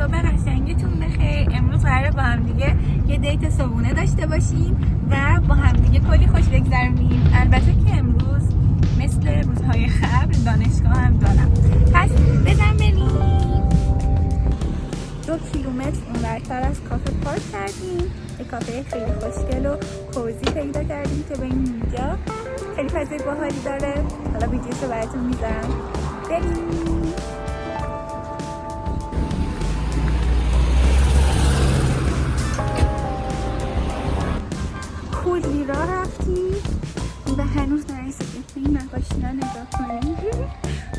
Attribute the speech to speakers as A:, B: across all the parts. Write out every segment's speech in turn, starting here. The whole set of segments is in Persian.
A: صبح قشنگتون بخیر. امروز قراره با هم دیگه یه دیت صبحونه داشته باشیم و با هم دیگه کلی خوش بگذرونیم. البته که امروز مثل روزهای قبل دانشگاه هم دارم. پس بزن بریم. 2 کیلومتر اونورتر از کافه پارک کردیم. یه کافه خیلی خوشگل و کوزی پیدا کردیم که بریم اینجا. خیلی فضای باحالی داره. حالا ویدیوشو براتون میذارم. بریم. کلی راه رفتیم و هنوز نرسیدیم. این نقاشی‌ها نگاه کنیم.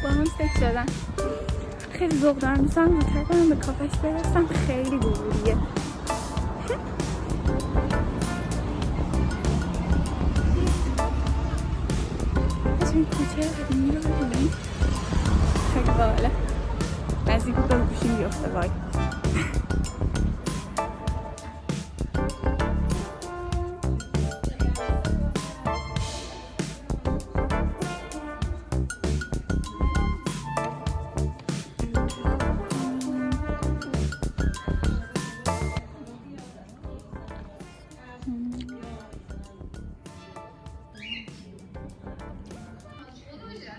A: با هم سک شدن. خیلی ذوق دارم، دوستم زودتر کنم به کافش برسم. خیلی گروریه. این کوچه قدیمی رو ببینیم. خیلی باحاله. نزدیک بود رو گوشیم بیفته. وای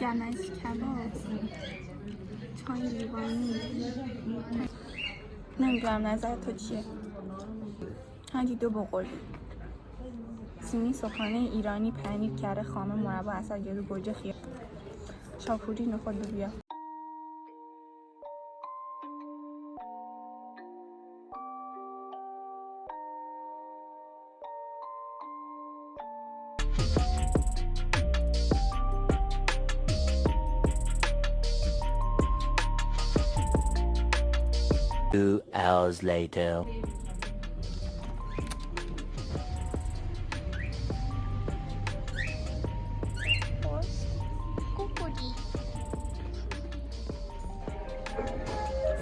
A: گمش کباب، چای لیوانی. نمیدونم نظر تو چیه؟ هنگی دو بقول سیمی صبحانه ایرانی، پنیر کره خامه، مربا، عسل، گلو، گوجه، خیار، شاپوری، نخود لوبیا.
B: Two hours later.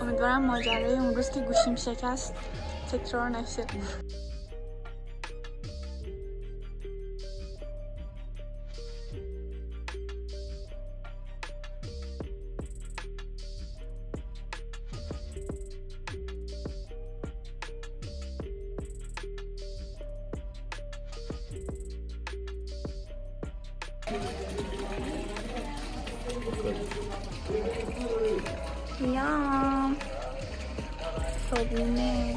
A: امیدوارم ماجرای اون روز که گوشیم شکست تکرار نشه. یام صبحونه.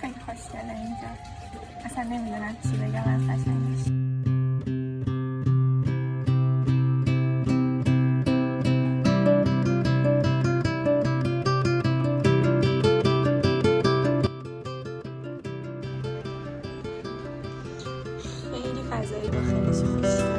A: خیلی خوشگله اینجا. اصلا نمیدونم چی بگم از قشنگیش. خیلی فضایی داخلش خوشگله.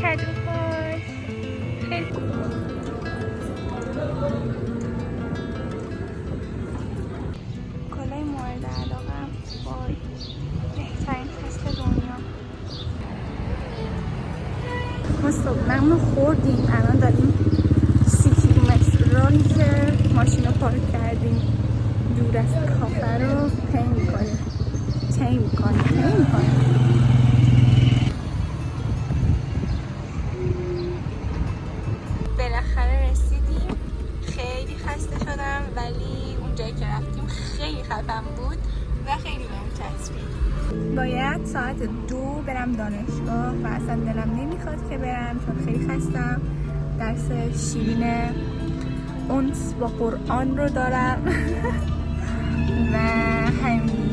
A: کدو خوش. خیلی کلاه مورد علاقم. وای بهترین فصل دنیا. ما صبحنم رو خوردیم. الان داریم 30 کیلومتر راهی که ماشین رو پارک کردیم دور از کافه رو پی میکنیم. بالاخره رسیدیم. خیلی خسته شدم ولی اونجایی که رفتیم خیلی خفن بود و خیلی بهم چسبید. باید ساعت 2 برم دانشگاه و اصلا دلم نمیخواد که برم چون خیلی خستم. درس شیرین اونس با قرآن رو دارم و همین.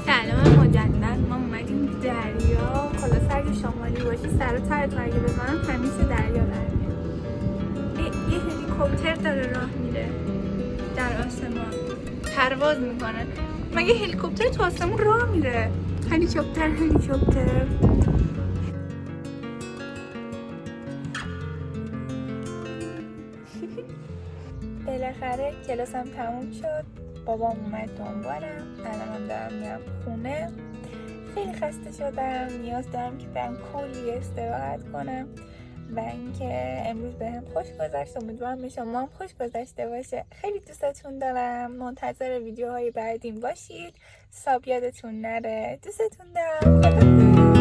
A: سلام مجدد. ما اومدیم دریا. خلاص اگه شمالی باشی سر و ترت اگه بزنم همیشه دریا در میاد. یه هلیکوپتر داره راه میره در آسمان پرواز میکنه. مگه هلیکوپتر تو آسمون راه میره؟ هلیکوپتر بالاخره کلاسم تموم شد. بابام اومد دنبالم. الانم دارم میرم خونه. خیلی خسته شدم. نیاز دارم که برم کلی استراحت کنم و اینکه امروز بهم خوش گذشت. امیدوارم به شما هم خوش گذشته باشه. خیلی دوستتون دارم. منتظر ویدیوهای بعدیم باشید. ساب یادتون نره. دوستتون دارم. خداحافظ.